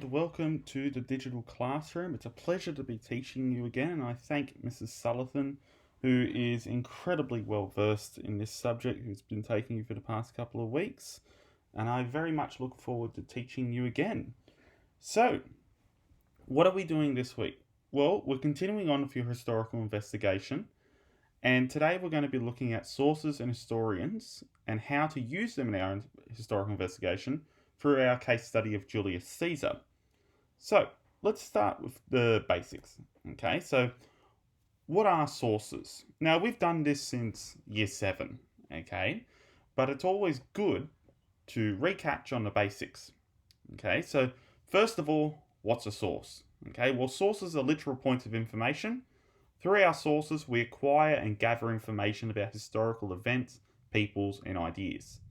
Welcome to the digital classroom. It's a pleasure to be teaching you again, and I thank Mrs. Sullivan, who is incredibly well versed in this subject, who's been taking you for the past couple of weeks, and I very much look forward to teaching you again. So, what are we doing this week? Well, we're continuing on with your historical investigation, and today we're going to be looking at sources and historians and how to use them in our historical investigation through our case study of Julius Caesar. So let's start with the basics. Okay, so what are sources? Now we've done this since year 7, okay, but it's always good to recatch on the basics. Okay, so first of all, what's a source? Okay, well, sources are literal points of information. Through our sources, we acquire and gather information about historical events, peoples, and ideas.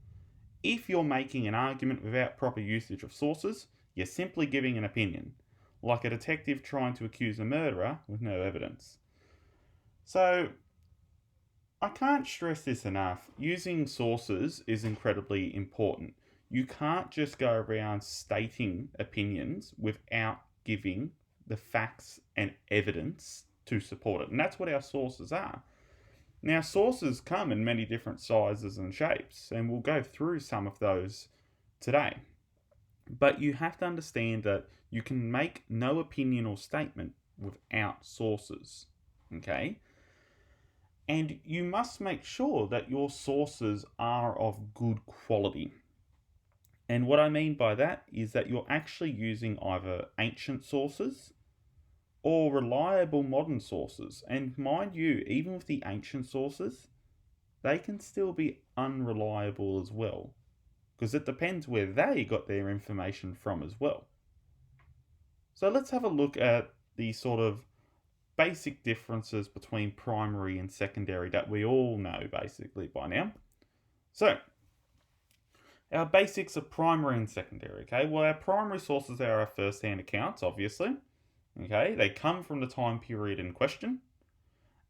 If you're making an argument without proper usage of sources, you're simply giving an opinion, like a detective trying to accuse a murderer with no evidence. So, I can't stress this enough. Using sources is incredibly important. You can't just go around stating opinions without giving the facts and evidence to support it. And that's what our sources are. Now, sources come in many different sizes and shapes, and we'll go through some of those today. But you have to understand that you can make no opinion or statement without sources. Okay? And you must make sure that your sources are of good quality. And what I mean by that is that you're actually using either ancient sources or reliable modern sources. And mind you, even with the ancient sources, they can still be unreliable as well, because it depends where they got their information from as well. So let's have a look at the sort of basic differences between primary and secondary that we all know basically by now. So, our basics of primary and secondary, okay? Well, our primary sources are our first hand accounts, obviously. Okay, they come from the time period in question,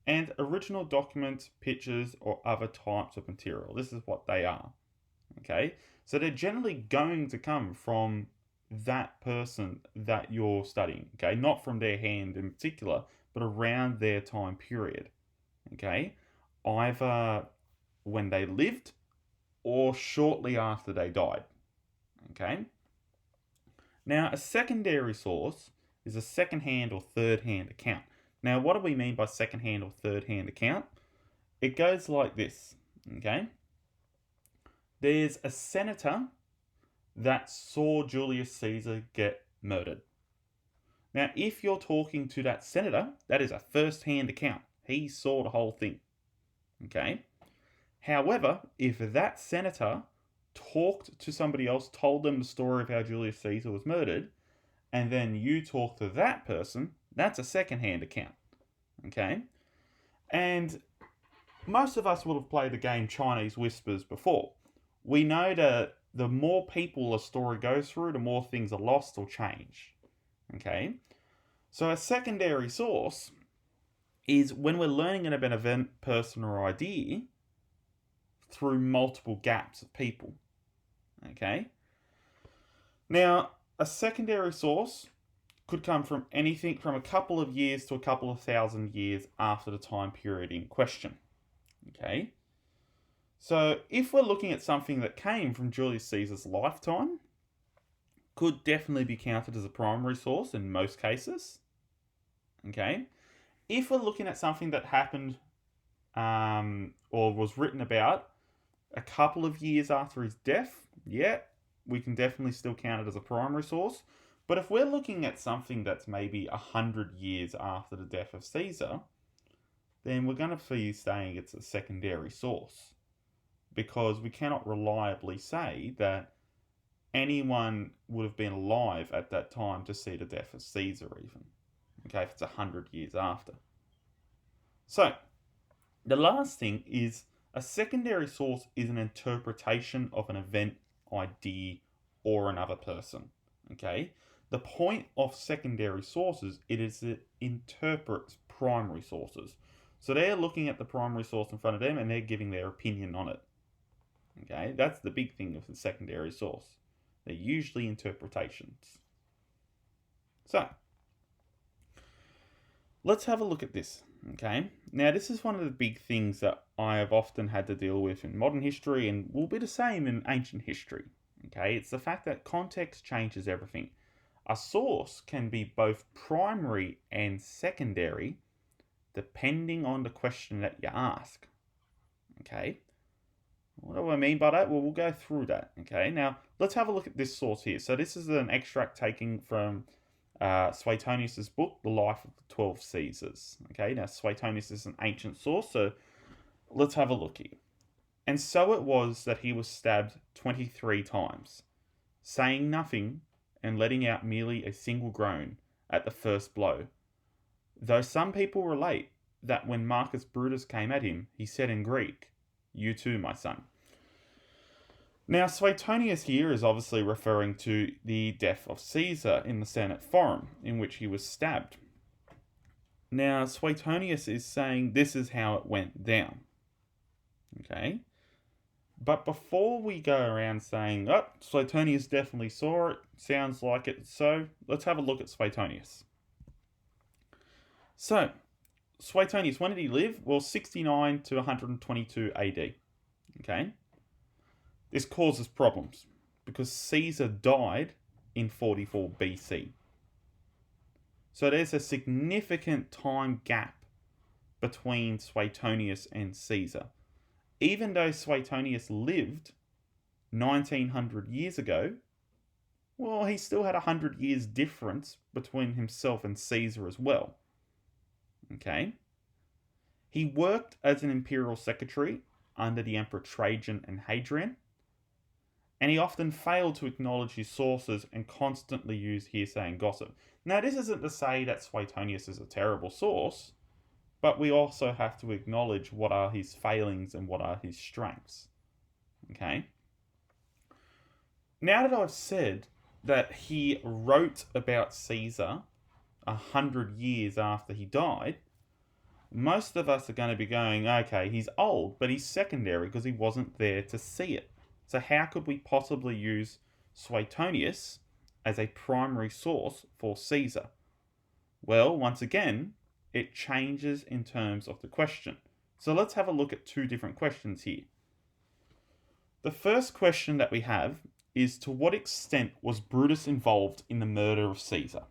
and original documents, pictures, or other types of material. This is what they are. Okay, so they're generally going to come from that person that you're studying. Okay, not from their hand in particular, but around their time period. Okay, either when they lived or shortly after they died. Okay, now a secondary source is a second hand or third hand account. Now, what do we mean by second hand or third hand account? It goes like this. Okay, there's a senator that saw Julius Caesar get murdered. Now, if you're talking to that senator, that is a first hand account. He saw the whole thing. Okay? However, if that senator talked to somebody else, told them the story of how Julius Caesar was murdered, and then you talk to that person, that's a second hand account. Okay? And most of us would have played the game Chinese Whispers before. We know that the more people a story goes through, the more things are lost or changed. Okay? So a secondary source is when we're learning about an event, person, or idea through multiple gaps of people. Okay? Now, a secondary source could come from anything from a couple of years to a couple of thousand years after the time period in question. Okay? So, if we're looking at something that came from Julius Caesar's lifetime, could definitely be counted as a primary source in most cases. Okay? If we're looking at something that happened or was written about a couple of years after his death, yeah, we can definitely still count it as a primary source. But if we're looking at something that's maybe 100 years after the death of Caesar, then we're going to be saying it's a secondary source, because we cannot reliably say that anyone would have been alive at that time to see the death of Caesar, even. Okay, if it's 100 years after. So, the last thing is a secondary source is an interpretation of an event, idea, or another person. Okay? The point of secondary sources it is it interprets primary sources. So they're looking at the primary source in front of them and they're giving their opinion on it. Okay? That's the big thing of the secondary source. They're usually interpretations. So, let's have a look at this. Okay, now this is one of the big things that I have often had to deal with in modern history and will be the same in ancient history. Okay, it's the fact that context changes everything. A source can be both primary and secondary depending on the question that you ask. Okay, what do I mean by that? Well, we'll go through that. Okay, now let's have a look at this source here. So this is an extract taken from Suetonius' book, The Life of the 12 Caesars. Okay, now Suetonius is an ancient source, so let's have a look here. And so it was that he was stabbed 23 times, saying nothing and letting out merely a single groan at the first blow. Though some people relate that when Marcus Brutus came at him, he said in Greek, "You too, my son." Now, Suetonius here is obviously referring to the death of Caesar in the Senate Forum, in which he was stabbed. Now, Suetonius is saying this is how it went down. Okay? But before we go around saying, oh, Suetonius definitely saw it, sounds like it, so let's have a look at Suetonius. So, Suetonius, when did he live? Well, 69 to 122 AD. Okay? This causes problems because Caesar died in 44 BC. So there's a significant time gap between Suetonius and Caesar. Even though Suetonius lived 1900 years ago, well, he still had 100 years difference between himself and Caesar as well. Okay? He worked as an imperial secretary under the Emperor Trajan and Hadrian, and he often failed to acknowledge his sources and constantly used hearsay and gossip. Now, this isn't to say that Suetonius is a terrible source, but we also have to acknowledge what are his failings and what are his strengths. Okay? Now that I've said that he wrote about Caesar 100 years after he died, most of us are going to be going, okay, he's old, but he's secondary because he wasn't there to see it. So how could we possibly use Suetonius as a primary source for Caesar? Well, once again, it changes in terms of the question. So let's have a look at two different questions here. The first question that we have is, to what extent was Brutus involved in the murder of Caesar?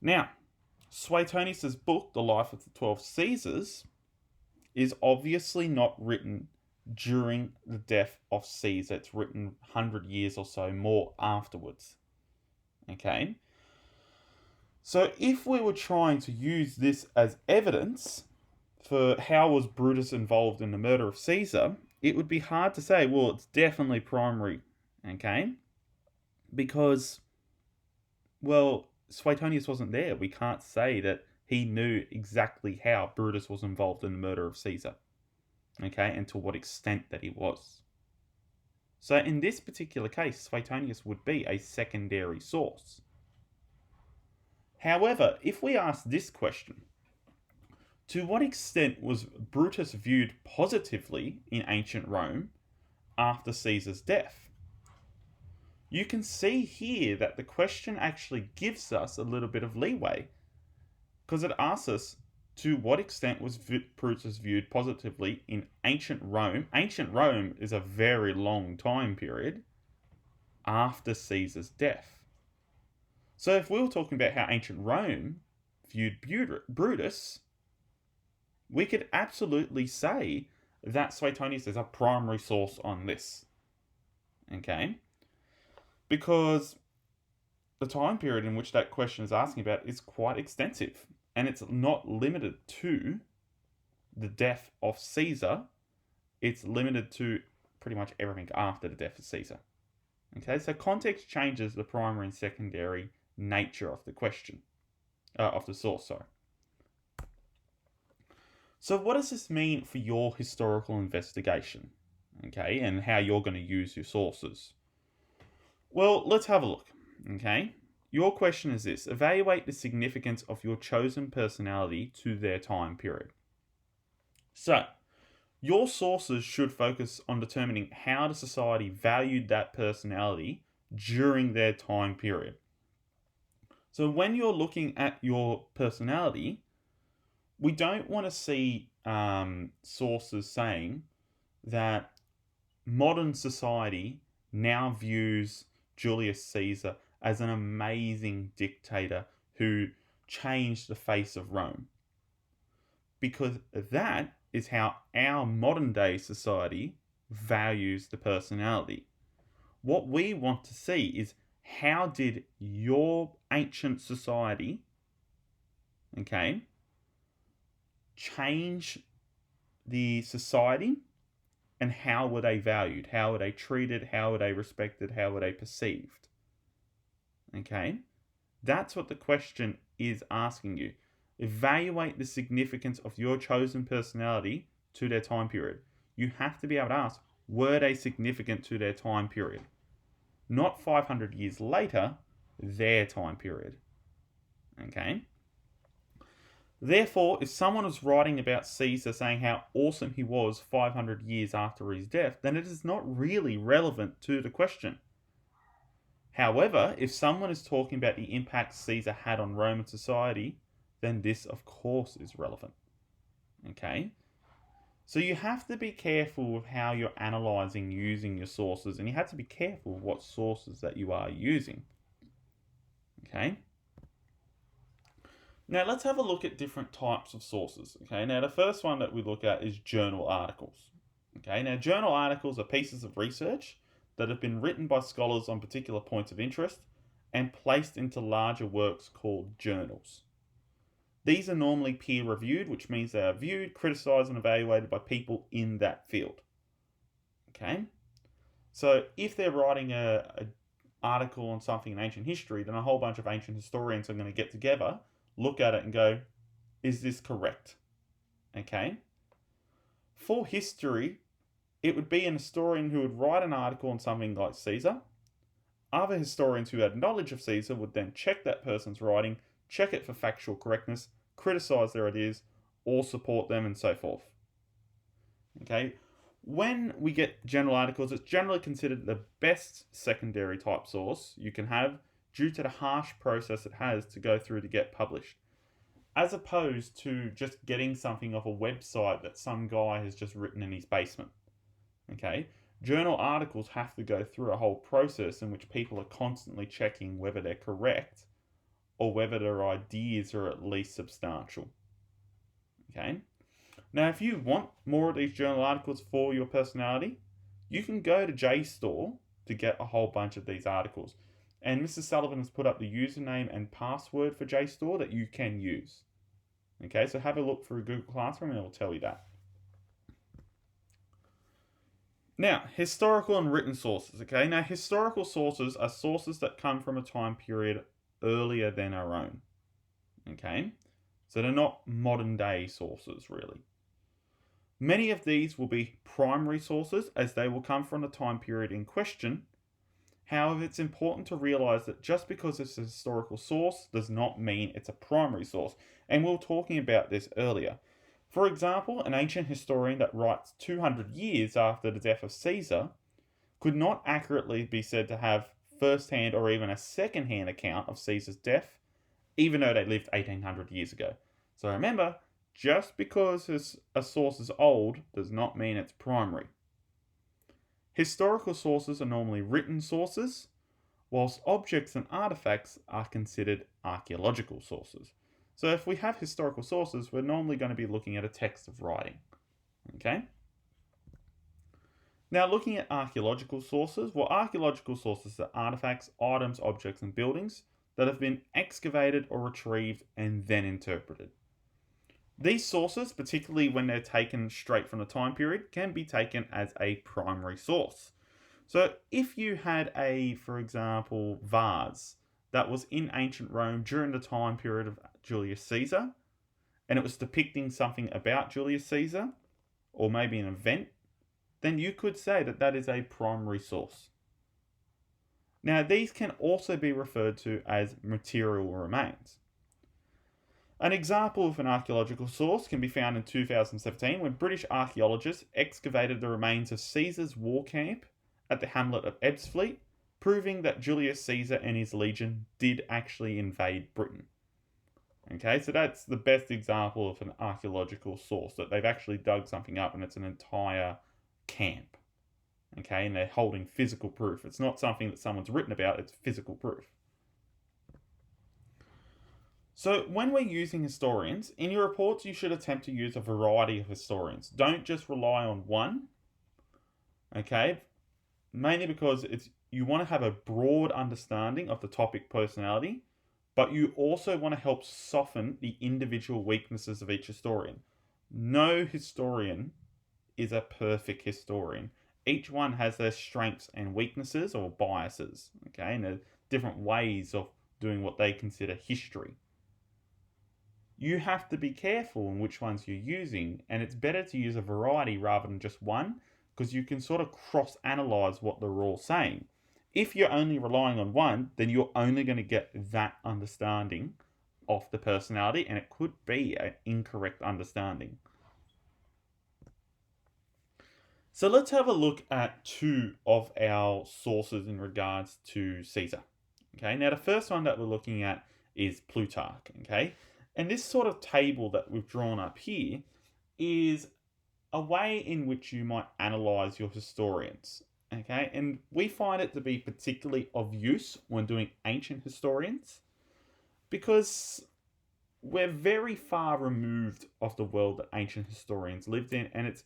Now, Suetonius' book, The Life of the 12 Caesars, is obviously not written during the death of Caesar. It's written 100 years or so more afterwards. Okay? So if we were trying to use this as evidence for how was Brutus involved in the murder of Caesar, it would be hard to say, well, it's definitely primary. Okay? Because, well, Suetonius wasn't there. We can't say that he knew exactly how Brutus was involved in the murder of Caesar. Okay, and to what extent that he was. So in this particular case, Suetonius would be a secondary source. However, if we ask this question, to what extent was Brutus viewed positively in ancient Rome after Caesar's death? You can see here that the question actually gives us a little bit of leeway, because it asks us, to what extent was Brutus viewed positively in ancient Rome? Ancient Rome is a very long time period after Caesar's death. So if we were talking about how ancient Rome viewed Brutus, we could absolutely say that Suetonius is a primary source on this. Okay? Because the time period in which that question is asking about is quite extensive. And it's not limited to the death of Caesar. It's limited to pretty much everything after the death of Caesar. Okay, so context changes the primary and secondary nature of the question, of the source, sorry. So what does this mean for your historical investigation? Okay, and how you're going to use your sources? Well, let's have a look. Okay. Your question is this: evaluate the significance of your chosen personality to their time period. So, your sources should focus on determining how the society valued that personality during their time period. So when you're looking at your personality, we don't want to see sources saying that modern society now views Julius Caesar as an amazing dictator who changed the face of Rome. Because that is how our modern day society values the personality. What we want to see is, how did your ancient society, okay, change the society, and how were they valued? How were they treated? How were they respected? How were they perceived? Okay, that's what the question is asking you. Evaluate the significance of your chosen personality to their time period. You have to be able to ask, were they significant to their time period? Not 500 years later, their time period. Okay? Therefore, if someone is writing about Caesar saying how awesome he was 500 years after his death, then it is not really relevant to the question. However, if someone is talking about the impact Caesar had on Roman society, then this, of course, is relevant. Okay? So you have to be careful with how you're analysing using your sources, and you have to be careful with what sources that you are using. Okay? Now let's have a look at different types of sources. Okay, now the first one that we look at is journal articles. Okay, now journal articles are pieces of research that have been written by scholars on particular points of interest and placed into larger works called journals. These are normally peer reviewed, which means they are viewed, criticised, and evaluated by people in that field. Okay, so if they're writing an article on something in ancient history, then a whole bunch of ancient historians are going to get together, look at it and go, is this correct? Okay. For history, it would be an historian who would write an article on something like Caesar. Other historians who had knowledge of Caesar would then check that person's writing, check it for factual correctness, criticize their ideas, or support them, and so forth. Okay. When we get journal articles, it's generally considered the best secondary type source you can have, due to the harsh process it has to go through to get published, as opposed to just getting something off a website that some guy has just written in his basement. Okay, journal articles have to go through a whole process in which people are constantly checking whether they're correct or whether their ideas are at least substantial. Okay, now if you want more of these journal articles for your personality, you can go to JSTOR to get a whole bunch of these articles. And Mrs. Sullivan has put up the username and password for JSTOR that you can use. Okay, so have a look through Google Classroom and it will tell you that. Now, historical and written sources. Okay, now historical sources are sources that come from a time period earlier than our own. Okay, so they're not modern day sources really. Many of these will be primary sources as they will come from the time period in question. However, it's important to realise that just because it's a historical source does not mean it's a primary source, and we were talking about this earlier. For example, an ancient historian that writes 200 years after the death of Caesar could not accurately be said to have first-hand or even a second-hand account of Caesar's death, even though they lived 1800 years ago. So remember, just because a source is old does not mean it's primary. Historical sources are normally written sources, whilst objects and artifacts are considered archaeological sources. So if we have historical sources, we're normally going to be looking at a text of writing. Okay? Now looking at archaeological sources, well, archaeological sources are artifacts, items, objects, and buildings that have been excavated or retrieved and then interpreted. These sources, particularly when they're taken straight from the time period, can be taken as a primary source. So if you had for example, vase that was in ancient Rome during the time period of Julius Caesar, and it was depicting something about Julius Caesar, or maybe an event, then you could say that that is a primary source. Now, these can also be referred to as material remains. An example of an archaeological source can be found in 2017 when British archaeologists excavated the remains of Caesar's war camp at the hamlet of Ebbsfleet proving that Julius Caesar and his legion did actually invade Britain. Okay, so that's the best example of an archaeological source, that they've actually dug something up and it's an entire camp. Okay, and they're holding physical proof. It's not something that someone's written about, it's physical proof. So when we're using historians, in your reports you should attempt to use a variety of historians. Don't just rely on one. Okay, mainly because you want to have a broad understanding of the topic personality, but you also want to help soften the individual weaknesses of each historian. No historian is a perfect historian. Each one has their strengths and weaknesses or biases, okay, and there's different ways of doing what they consider history. You have to be careful in which ones you're using, and it's better to use a variety rather than just one, because you can sort of cross-analyze what they're all saying. If you're only relying on one, then you're only going to get that understanding of the personality, and it could be an incorrect understanding. So let's have a look at two of our sources in regards to Caesar. Okay, now the first one that we're looking at is Plutarch. Okay, and this sort of table that we've drawn up here is a way in which you might analyze your historians. Okay, and we find it to be particularly of use when doing ancient historians because we're very far removed of the world that ancient historians lived in, and it's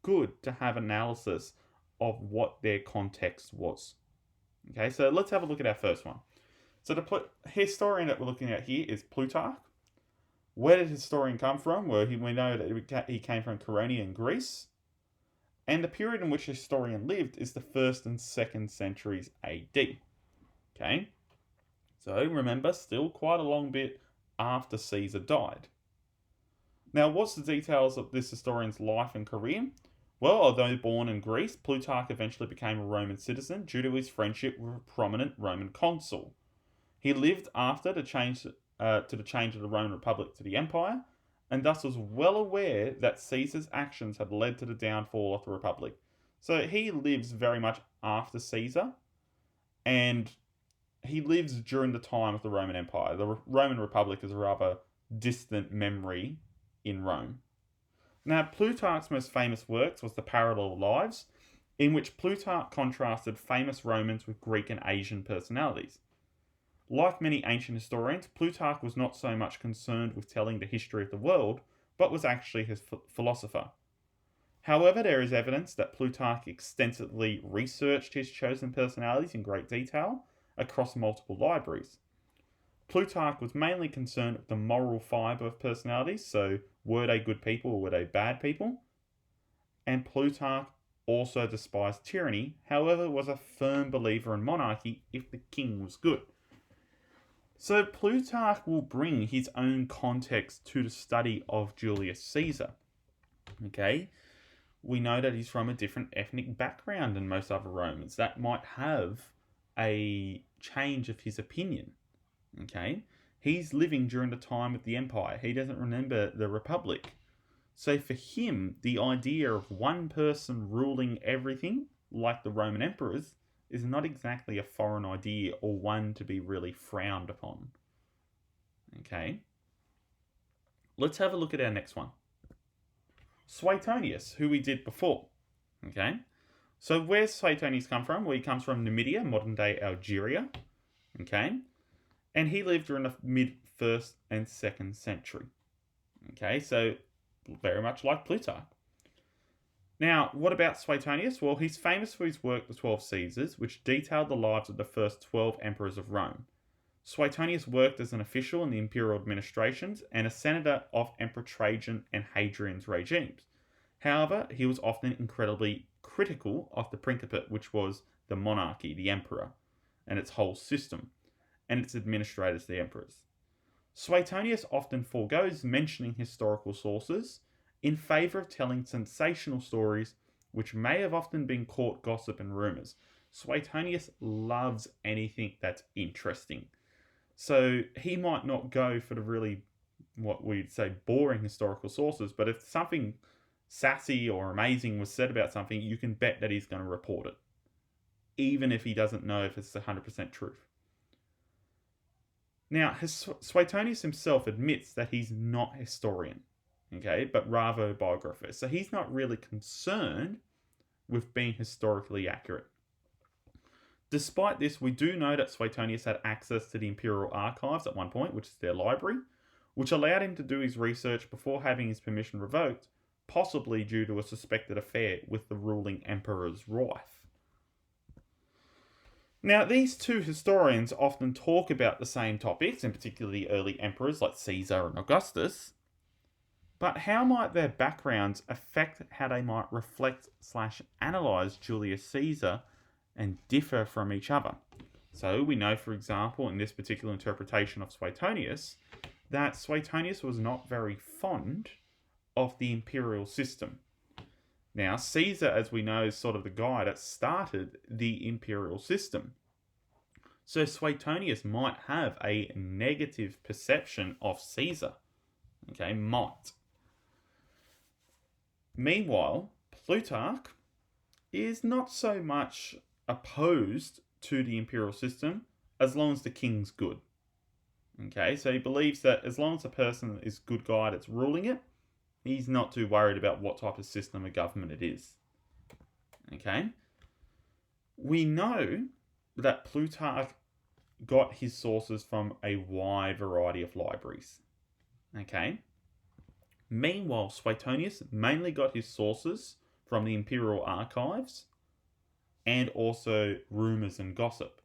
good to have analysis of what their context was. Okay, so let's have a look at our first one. So the historian that we're looking at here is Plutarch. Where did historian come from? Well, we know that he came from Caronia in Greece. And the period in which the historian lived is the 1st and 2nd centuries AD. Okay, so remember, still quite a long bit after Caesar died. Now, what's the details of this historian's life and career? Well, although born in Greece, Plutarch eventually became a Roman citizen due to his friendship with a prominent Roman consul. He lived after the change of the Roman Republic to the Empire, and thus was well aware that Caesar's actions had led to the downfall of the Republic. So he lives very much after Caesar, and he lives during the time of the Roman Empire. The Roman Republic is a rather distant memory in Rome. Now, Plutarch's most famous works was the Parallel Lives, in which Plutarch contrasted famous Romans with Greek and Asian personalities. Like many ancient historians, Plutarch was not so much concerned with telling the history of the world, but was actually his philosopher. However, there is evidence that Plutarch extensively researched his chosen personalities in great detail across multiple libraries. Plutarch was mainly concerned with the moral fibre of personalities, so were they good people or were they bad people? And Plutarch also despised tyranny, however, was a firm believer in monarchy if the king was good. So Plutarch will bring his own context to the study of Julius Caesar. Okay, we know that he's from a different ethnic background than most other Romans. That might have a change of his opinion. Okay, he's living during the time of the Empire. He doesn't remember the Republic. So for him, the idea of one person ruling everything, like the Roman emperors, is not exactly a foreign idea or one to be really frowned upon. Okay, let's have a look at our next one. Suetonius, who we did before. Okay, so where's Suetonius come from? Well, he comes from Numidia, modern day Algeria. Okay, and he lived during the mid-1st and 2nd century. Okay, so very much like Plutarch. Now, what about Suetonius? Well, he's famous for his work, The 12 Caesars, which detailed the lives of the first 12 emperors of Rome. Suetonius worked as an official in the imperial administrations and a senator of Emperor Trajan and Hadrian's regimes. However, he was often incredibly critical of the Principate, which was the monarchy, the emperor, and its whole system, and its administrators, the emperors. Suetonius often forgoes mentioning historical sources in favour of telling sensational stories which may have often been court gossip and rumours. Suetonius loves anything that's interesting. So he might not go for the really, what we'd say, boring historical sources, but if something sassy or amazing was said about something, you can bet that he's going to report it. even if he doesn't know if it's 100% truth. Now, Suetonius himself admits that he's not a historian, okay, but rather a biographer. So he's not really concerned with being historically accurate. Despite this, we do know that Suetonius had access to the imperial archives at one point, which is their library, which allowed him to do his research before having his permission revoked, possibly due to a suspected affair with the ruling emperor's wife. Now, these two historians often talk about the same topics, in particular the early emperors like Caesar and Augustus, but how might their backgrounds affect how they might reflect/analyse Julius Caesar and differ from each other? So we know, for example, in this particular interpretation of Suetonius, that Suetonius was not very fond of the imperial system. Now, Caesar, as we know, is sort of the guy that started the imperial system. So Suetonius might have a negative perception of Caesar. Okay, might. Meanwhile, Plutarch is not so much opposed to the imperial system as long as the king's good. Okay, so he believes that as long as a person is a good guy that's ruling it, he's not too worried about what type of system of government it is. Okay, we know that Plutarch got his sources from a wide variety of libraries. Okay, meanwhile, Suetonius mainly got his sources from the imperial archives and also rumours and gossip.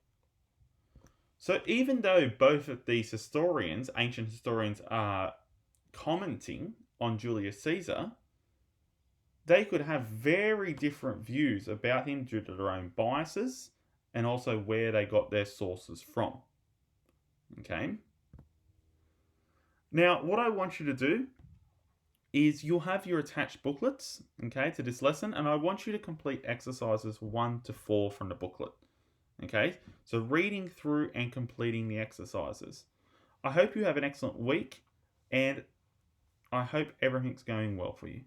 So even though both of these historians, ancient historians, are commenting on Julius Caesar, they could have very different views about him due to their own biases and also where they got their sources from. Okay? Now, what I want you to do is you'll have your attached booklets, okay, to this lesson, and I want you to complete exercises 1 to 4 from the booklet. Okay, so reading through and completing the exercises. I hope you have an excellent week, and I hope everything's going well for you.